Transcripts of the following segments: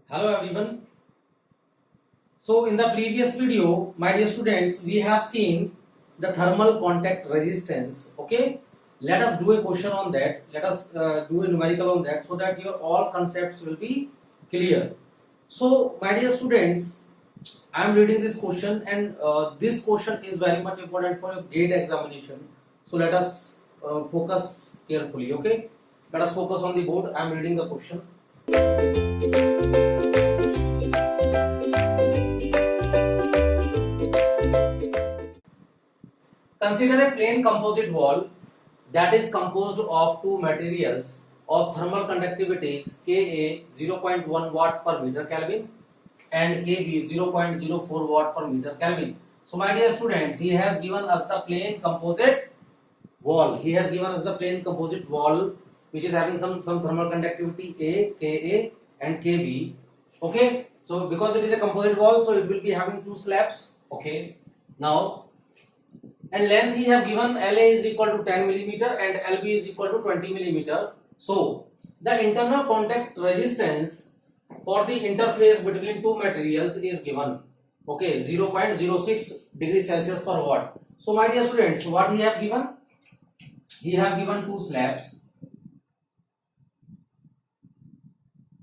Hello everyone. So in the previous video, my dear students, we have seen the thermal contact resistance. Okay, let us do a question on that. Let us do a numerical on that so that your all concepts will be clear. So my dear students, I am reading this question and this question is very much important for your GATE examination. So let us focus carefully. Okay, let us focus on the board. I am reading the question. Consider a plain composite wall that is composed of two materials of thermal conductivities Ka 0.1 watt per meter Kelvin and Kb 0.04 watt per meter Kelvin. So my dear students, he has given us the plain composite wall. He has given us the plain composite wall which is having some thermal conductivity A, Ka and Kb. Okay, so because it is a composite wall, so it will be having two slabs. Okay, now and length he have given LA is equal to 10 millimeter and LB is equal to 20 millimeter. So the internal contact resistance for the interface between two materials is given. Okay, 0.06 degrees Celsius per watt. So my dear students, what he have given? He have given two slabs.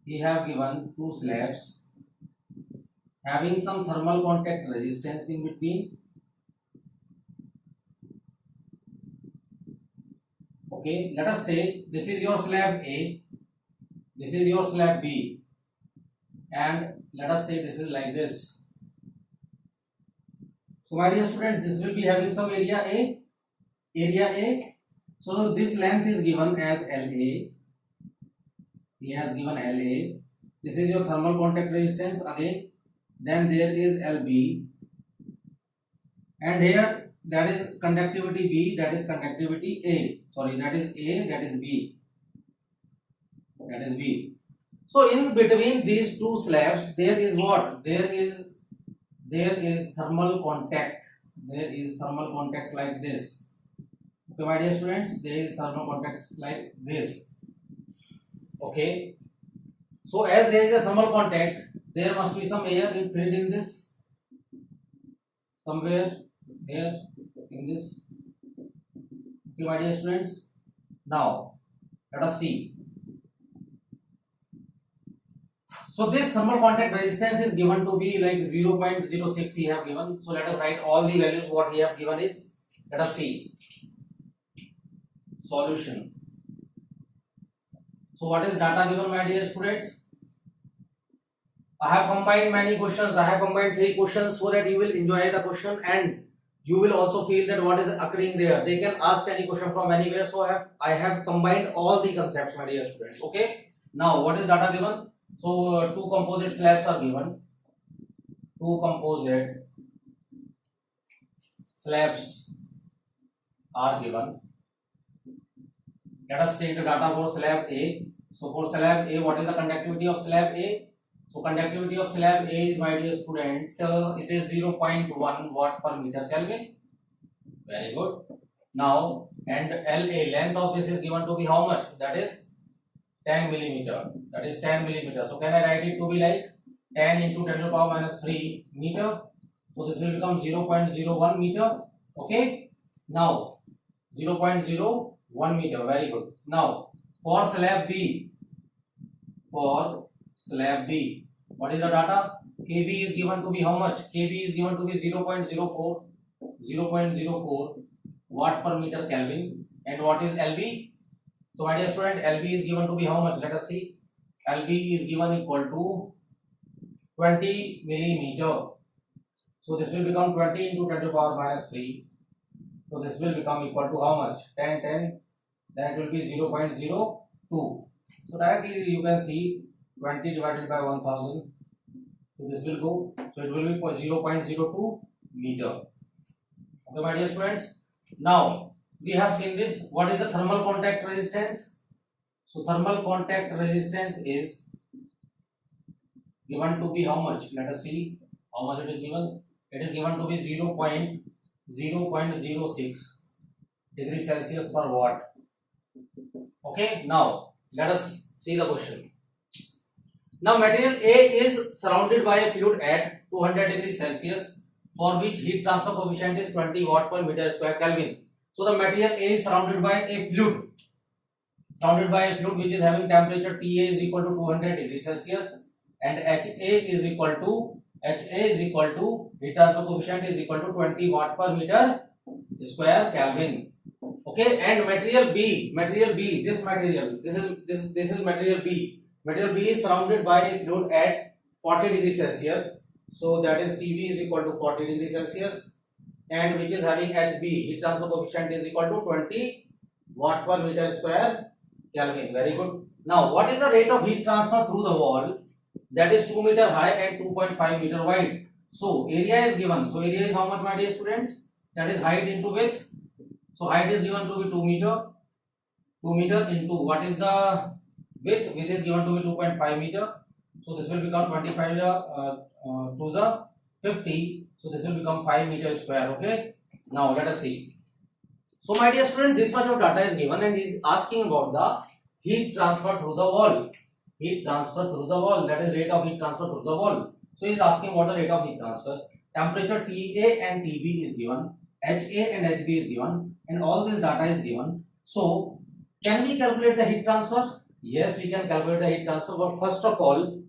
He have given two slabs having some thermal contact resistance in between. Okay, let us say this is your slab A, this is your slab B, and let us say this is like this. So my dear student, this will be having some area A. So this length is given as LA. He has given LA. This is your thermal contact resistance again. Then there is LB, and here that is conductivity B, that is conductivity A. Sorry, that is A, that is B. That is B. So in between these two slabs, there is what? There is thermal contact. There is thermal contact like this. Okay, my dear students, there is thermal contact like this. Okay. So as there is a thermal contact, there must be some air filled in this. Somewhere here in this. Okay, my dear students. Now let us see. So this thermal contact resistance is given to be like 0.06 he have given. So let us write all the values what he have given is. Let us see. Solution. So what is data given, my dear students? I have combined many questions. I have combined 3 questions so that you will enjoy the question and you will also feel that what is occurring there. They can ask any question from anywhere. So I have combined all the concepts, my dear students. Okay. Now what is data given? So two composite slabs are given. Two composite slabs are given. Let us take the data for slab A. So for slab A, what is the conductivity of slab A? So conductivity of slab A is, my dear student, it is 0.1 watt per meter Kelvin. Very good. Now, and LA, length of this is given to be how much? That is 10 millimeter. That is 10 millimeter. So can I write it to be like 10 into 10 to the power minus 3 meter? So this will become 0.01 meter. Okay. Now 0.01 meter. Very good. Now for slab B, what is the data? Kb is given to be how much? Kb is given to be 0.04 watt per meter Kelvin. And what is LB? So my dear student, LB is given to be how much? Let us see. LB is given equal to 20 millimeter. So this will become 20 into 10 to the power minus 3. So this will become equal to how much? 10, 10. Then it will be 0.02. So directly you can see 20 divided by 1000. So this will go. So it will be 0.02 meter. Okay, my dear students. Now we have seen this. What is the thermal contact resistance? So thermal contact resistance is given to be how much? Let us see how much it is given. It is given to be 0.06 degrees Celsius per watt. Okay, now let us see the question. Now material A is surrounded by a fluid at 200 degrees Celsius for which heat transfer coefficient is 20 watt per meter square Kelvin. So the material A is surrounded by a fluid which is having temperature TA is equal to 200 degrees Celsius and HA is equal to heat transfer coefficient is equal to 20 watt per meter square Kelvin. Okay, and material B, this is material B. Material B is surrounded by a fluid at 40 degrees Celsius. So that is TB is equal to 40 degrees Celsius and which is having HB, heat transfer coefficient is equal to 20 watt per meter square Kelvin. Very good. Now what is the rate of heat transfer through the wall? That is 2 meter high and 2.5 meter wide. So area is given. So area is how much, my dear students? That is height into width. So height is given to be 2 meter. 2 meter into what is the width? Width is given to be 2.5 meter. So this will become 25 to the 50. So this will become 5 meter square. Okay. Now let us see. So my dear student, this much of data is given and he is asking about the heat transfer through the wall. Heat transfer through the wall. That is rate of heat transfer through the wall. So he is asking about the rate of heat transfer. Temperature TA and TB is given. HA and HB is given and all this data is given. So can we calculate the heat transfer? Yes, we can calculate the heat transfer, but first of all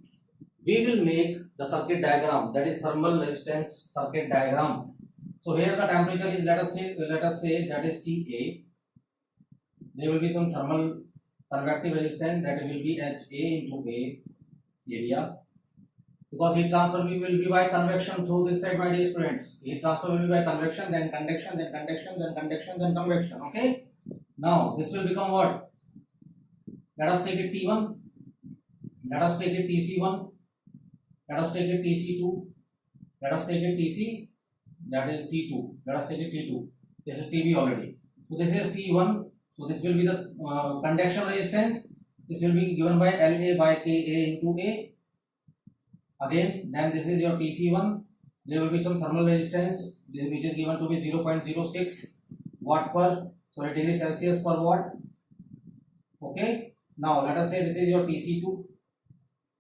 we will make the circuit diagram, that is thermal resistance circuit diagram. So here the temperature is, let us say that is TA. There will be some thermal convective resistance, that will be HA into A area. Because heat transfer will be by convection through this side, my dear students. Heat transfer will be by convection, then conduction, then conduction, then conduction, then convection. Okay. Now this will become what? Let us take it T1. Let us take it TC1. Let us take it TC2. Let us take it TC. That is T2. Let us take it T2. This is TB already. So this is T1. So this will be the conduction resistance. This will be given by LA by KA into A. Again, then this is your TC1. There will be some thermal resistance which is given to be 0.06 watt per degree Celsius per watt. Okay. Now let us say this is your TC2.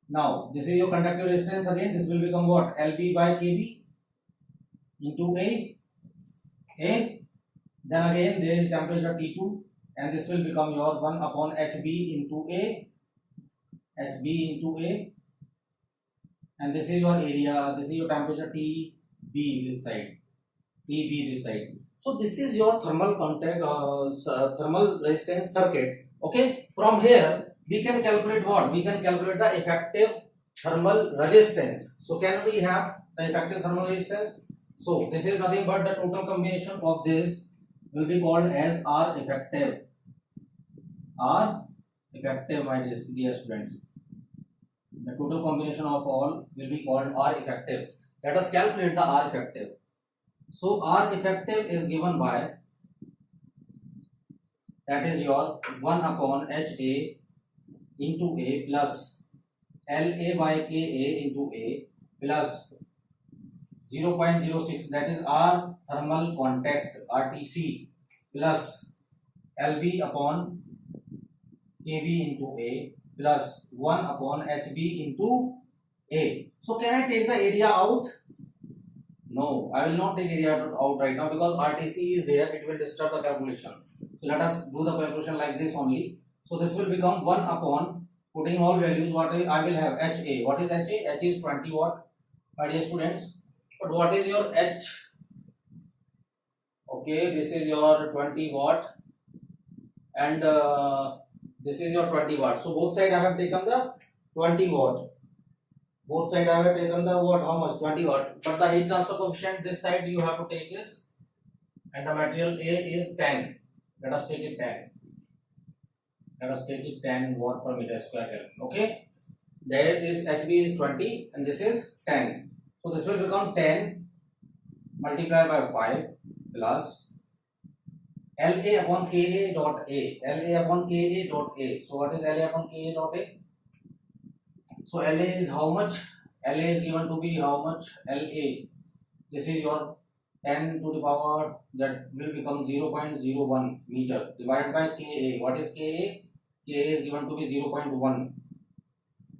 Now this is your conductive resistance. Again, this will become what? LB by KB into A. Then again there is temperature T2 and this will become your 1 upon HB into A. And this is your area, this is your temperature TB this side, So this is your thermal thermal resistance circuit. Okay, from here we can calculate what? We can calculate the effective thermal resistance. So can we have the effective thermal resistance? So this is nothing but the total combination of this will be called as R effective. R effective, my dear students. The total combination of all will be called R effective. Let us calculate the R effective. So R effective is given by, that is your 1 upon HA into A plus LA by KA into A plus 0.06, that is R thermal contact RTC plus LB upon KB into A plus 1 upon HB into A. So can I take the area out? No, I will not take area out right now because RTC is there, it will disturb the calculation. So let us do the calculation like this only. So this will become 1 upon, putting all values, what I will have HA. What is HA? HA is 20 watt, my dear students. But what is your H? Okay, this is your 20 watt and this is your 20 watt. So both sides I have taken the 20 watt. Both sides I have taken the watt, how much? 20 watt. But the heat transfer coefficient this side you have to take is, and the material A is 10. Let us take it 10. Let us take it 10 watt per meter square Kelvin. Okay. There is HB is 20 and this is 10. So this will become 10 multiplied by 5 plus LA upon KA dot A. LA upon KA dot A. So what is LA upon KA dot A? So LA is how much? LA is given to be how much? LA. This is your 10 to the power, that will become 0.01 meter divided by KA. What is KA? KA is given to be 0.1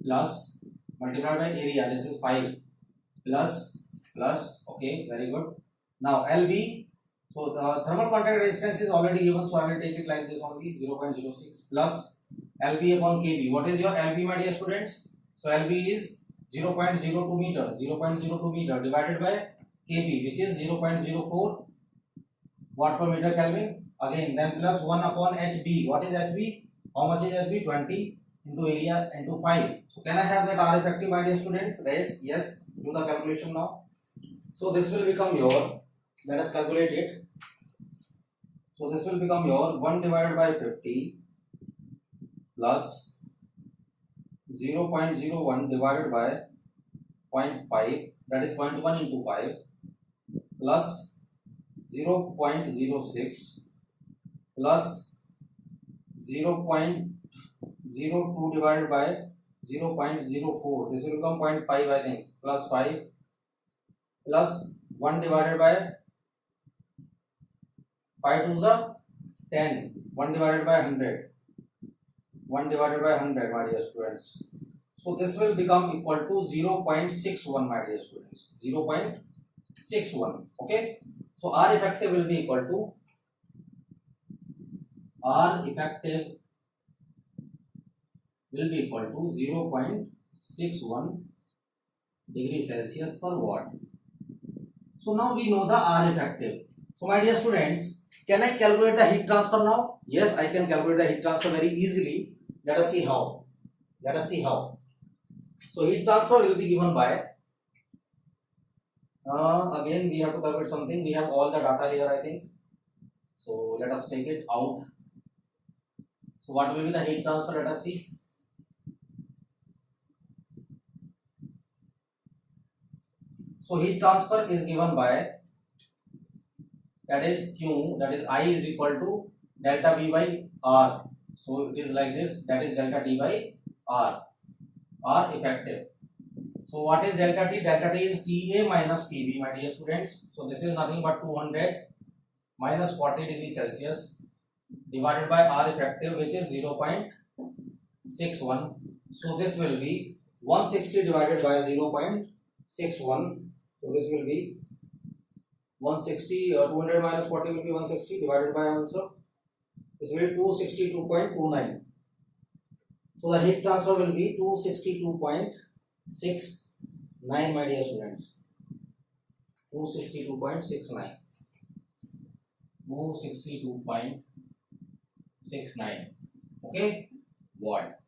plus multiplied by area, this is 5 plus, okay, very good. Now LB, so the thermal contact resistance is already given, so I will take it like this only, 0.06 plus LB upon KB. What is your LB, my dear students? So LB is 0.02 meter, 0.02 meter divided by KB, which is 0.04 watt per meter Kelvin. Again, then plus 1 upon HB. What is HB? How much is HB? 20 into area into 5. So can I have that R effective, my dear students? Yes. Do the calculation now. So this will become your, let us calculate it. So this will become your 1 divided by 50 plus 0.01 divided by 0.5, that is 0.1 into 5 plus 0.06 plus 0.02 divided by 0.04, this will become 0.5 I think, plus 5 plus 1 divided by 5 to the 10, 1 divided by 100, 1 divided by 100, my dear students. So this will become equal to 0.61, my dear students, 0.61, okay. So R effective will be equal to, R effective will be equal to 0.61 degree Celsius per watt. So now we know the R effective. So my dear students, can I calculate the heat transfer now? Yes, I can calculate the heat transfer very easily. Let us see how. So heat transfer will be given by, again we have to calculate something. We have all the data here, I think. So let us take it out. So what will be the heat transfer? Let us see. So heat transfer is given by, that is Q, that is I is equal to delta V by R. So it is like this, that is delta T by R, R effective. So what is delta T? Delta T is TA minus TB, my dear students. So this is nothing but 200 minus 40 degree Celsius divided by R effective, which is 0.61. So this will be 160 divided by 0.61. So this will be 160, 200 minus 40 will be 160 divided by answer. This will be 262.29. So the heat transfer will be 262.69, my dear students. 262.69. 262.69. Okay, watt.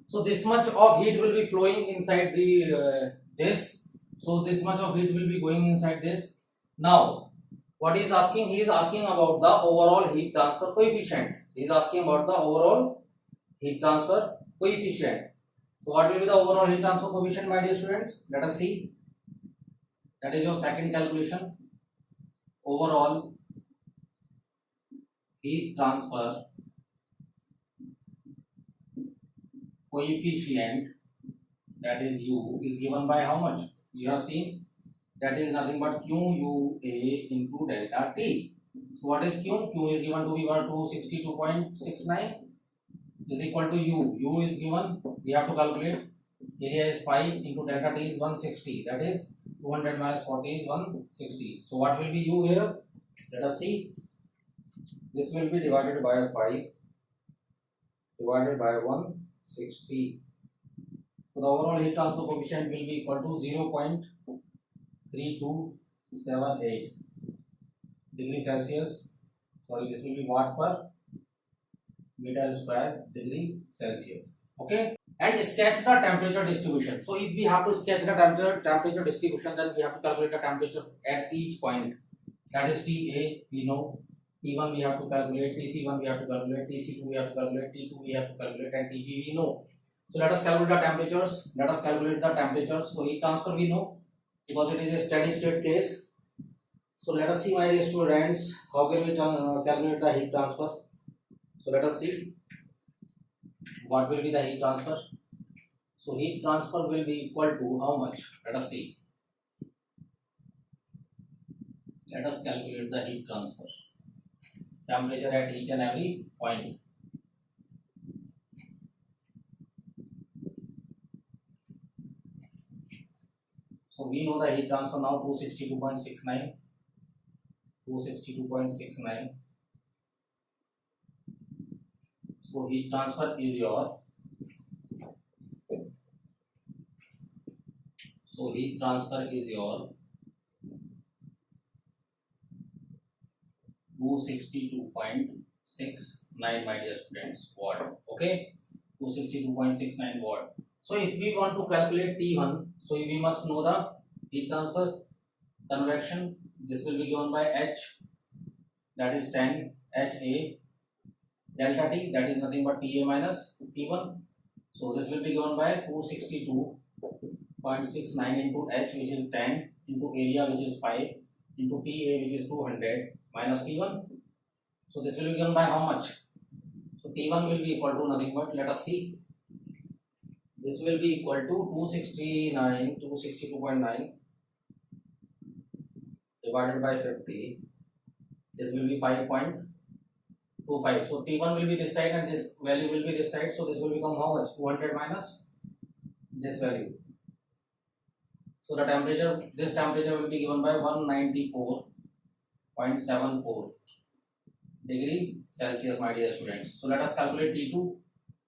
So this much of heat will be flowing inside the this. So this much of heat will be going inside this. Now, what he is asking? He is asking about the overall heat transfer coefficient. He is asking about the overall heat transfer coefficient. So what will be the overall heat transfer coefficient, my dear students? Let us see. That is your second calculation. Overall heat transfer coefficient, that is U, is given by how much? You have seen, that is nothing but QUA into delta T. So what is Q? Q is given to be 262.69 is equal to U. U is given, we have to calculate. Area is 5 into delta T is 160. That is 200 minus 40 is 160. So what will be U here? Let us see. This will be divided by 5 divided by 160. So the overall heat transfer coefficient will be equal to 0.3278 degree Celsius. Sorry, this will be watt per meter square degree Celsius. Okay, and sketch the temperature distribution. So if we have to sketch the temperature distribution, then we have to calculate the temperature at each point. That is TA, we know. T1 we have to calculate, TC1 we have to calculate, TC2 we have to calculate, T2 we have to calculate, and TP we know. So let us calculate the temperatures. So heat transfer we know because it is a steady state case. So let us see, my dear students, how can we calculate the heat transfer. So let us see what will be the heat transfer. So heat transfer will be equal to how much? Let us see. Let us calculate the heat transfer. Temperature at each and every point. So we know the heat transfer now 262.69. 262.69. So heat transfer is your 262.69, my dear students, watt. Okay, 262.69 watt. So if we want to calculate T1, so we must know the heat transfer convection. This will be given by H, that is 10 HA, delta T, that is nothing but TA minus T1. So this will be given by 262.69 into H, which is 10, into area, which is 5, into TA, which is 200, minus T1. So this will be given by how much? So T1 will be equal to nothing but, let us see, this will be equal to 262.9 divided by 50. This will be 5.25. So T1 will be this side and this value will be this side. So this will become how much? 200 minus this value. So the temperature, this temperature will be given by 194.74 degree Celsius, my dear students. So let us calculate T2.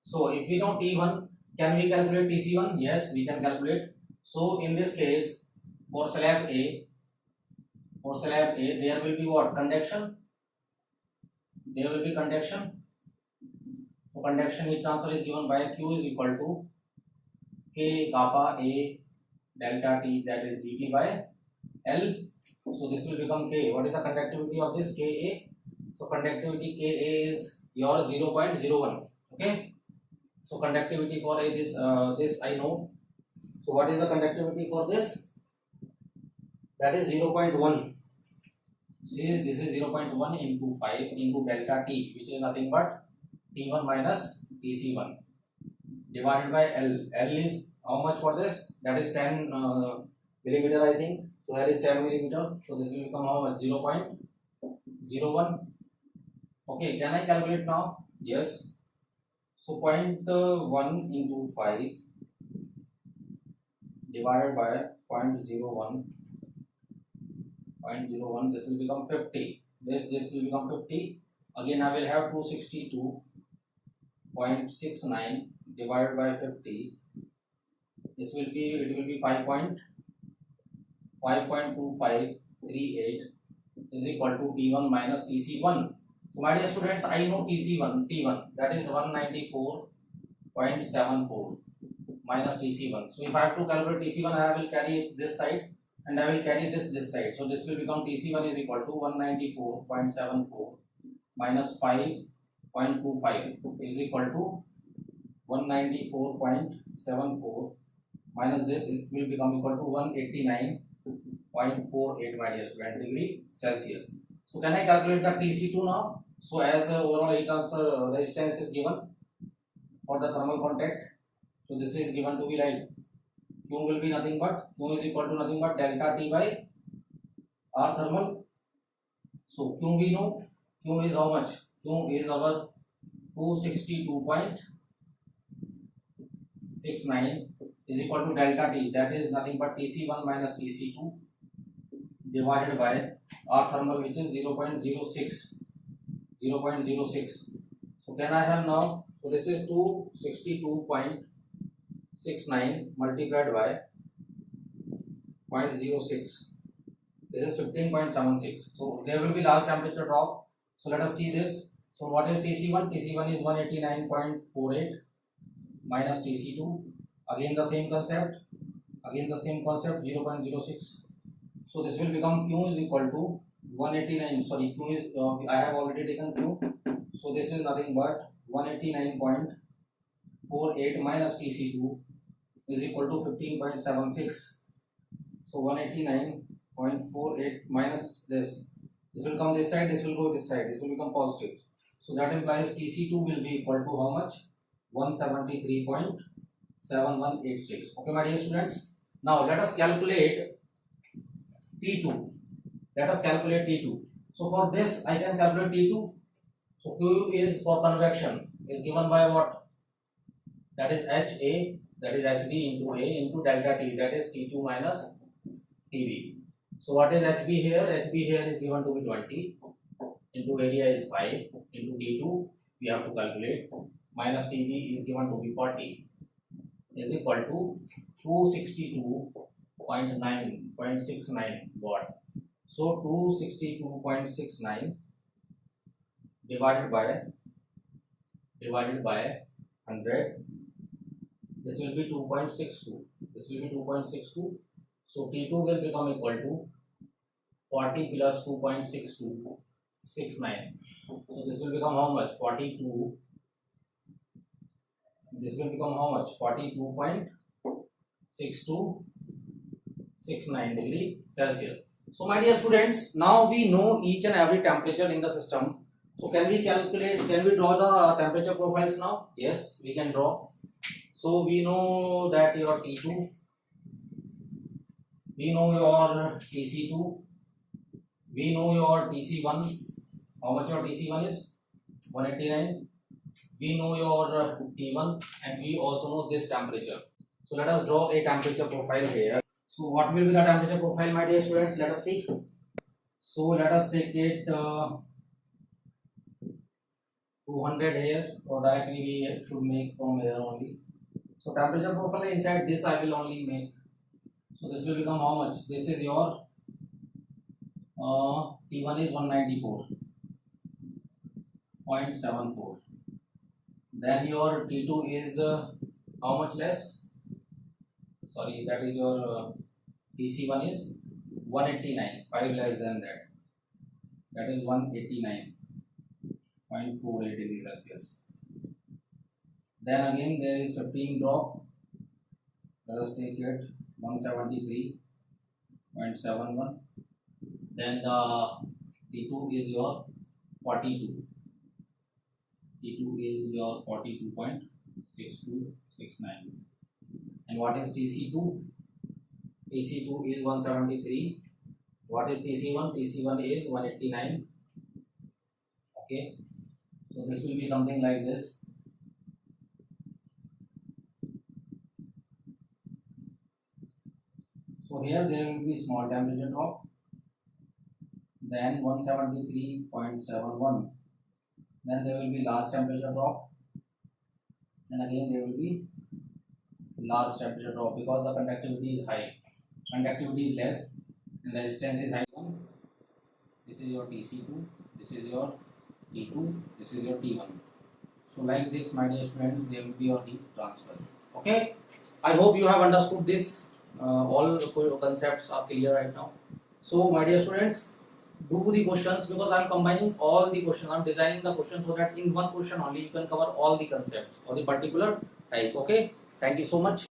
So if we know T1, can we calculate TC1? Yes, we can calculate. So in this case, for slab A, there will be what? Conduction. There will be conduction. So conduction heat transfer is given by Q is equal to K kappa A delta T, that is dT by L. So this will become K. What is the conductivity of this Ka? So conductivity Ka is your 0.01. Okay. So conductivity for A, this I know. So what is the conductivity for this? That is 0.1. See, this is 0.1 into 5 into delta T, which is nothing but T1 minus Tc1 divided by L. L is how much for this? That is 10 millimeter, I think. So L is 10 millimeter. So this will become how much? 0.01. Okay, can I calculate now? Yes. So 0.1 into 5 divided by 0.01. 0.01, this will become 50. This will become 50. Again, I will have 262.69 divided by 50. This will be, it will be 5.2538 is equal to T1 minus Tc1. So my dear students, I know Tc1, T1, that is 194.74 minus Tc1. So if I have to calculate Tc1, I will carry this side and I will carry this side. So this will become Tc1 is equal to 194.74 minus 5.25 is equal to 194.74 minus this, it will become equal to 189.48, my dear student, degree Celsius. So can I calculate the Tc2 now? So as overall heat transfer resistance is given for the thermal contact, so this is given to be like Q will be nothing but, Q is equal to nothing but delta T by R thermal. So Q we know, Q is how much? Q is our 262.69 is equal to delta T, that is nothing but Tc1 minus Tc2 divided by R thermal, which is 0.06. So can I have now, so this is 262.69 multiplied by 0.06. This is 15.76. So there will be large temperature drop. So let us see this. So what is Tc1? Tc1 is 189.48 minus Tc2. Again the same concept. 0.06. So this will become Q is equal to 189. Sorry, Q is I have already taken Q. So this is nothing but 189.48 minus Tc2 is equal to 15.76. So 189.48 minus this. This will come this side. This will go this side. This will become positive. So that implies Tc2 will be equal to how much? 173.7186. Okay, my dear students. Now let us calculate T2. So for this I can calculate T2. So Q is for convection is given by what? That is HA, that is HD into A into delta T, that is T2 minus TB. So what is HB here? HB here is given to be 20 into area is 5 into T2 we have to calculate minus TB is given to be 40 is equal to 262.69 watt. So 262.69 divided by 100, this will be 2.62. This will be 2.62. So T2 will become equal to 40 plus 2.62, 69. So this will become how much? 42. This will become how much? 42.6269 degree Celsius. So my dear students, now we know each and every temperature in the system. So can we calculate, can we draw the temperature profiles now? Yes, we can draw. So we know that your T2, we know your TC2, we know your TC1. How much your TC1 is? 189. We know your T1 and we also know this temperature. So let us draw a temperature profile here. So what will be the temperature profile, my dear students? Let us see. So let us take it 200 here, or directly we should make from here only. So temperature profile inside this I will only make. So this will become how much? This is your T1 is 194.74. Then your T2 is how much less? Sorry, that is your TC1 is 189, 5 less than that. That is 189.48 degrees Celsius. Then again there is 15 drop. Let us take it 173.71. Then the T2 is your 42. T2 is your 42.6269. And what is TC2? TC2 is 173. What is TC1? TC1 is 189. Okay. So this will be something like this. So here there will be small temperature drop. Then 173.71. Then there will be large temperature drop. And again there will be large temperature drop because the conductivity is high. Conductivity is less and resistance is high. This is your TC2, this is your T2, this is your T1. So like this, my dear students, there will be your heat transfer. Okay, I hope you have understood this. All concepts are clear right now. So my dear students, do the questions because I am combining all the questions. I am designing the question so that in one question only you can cover all the concepts or the particular type. Okay, thank you so much.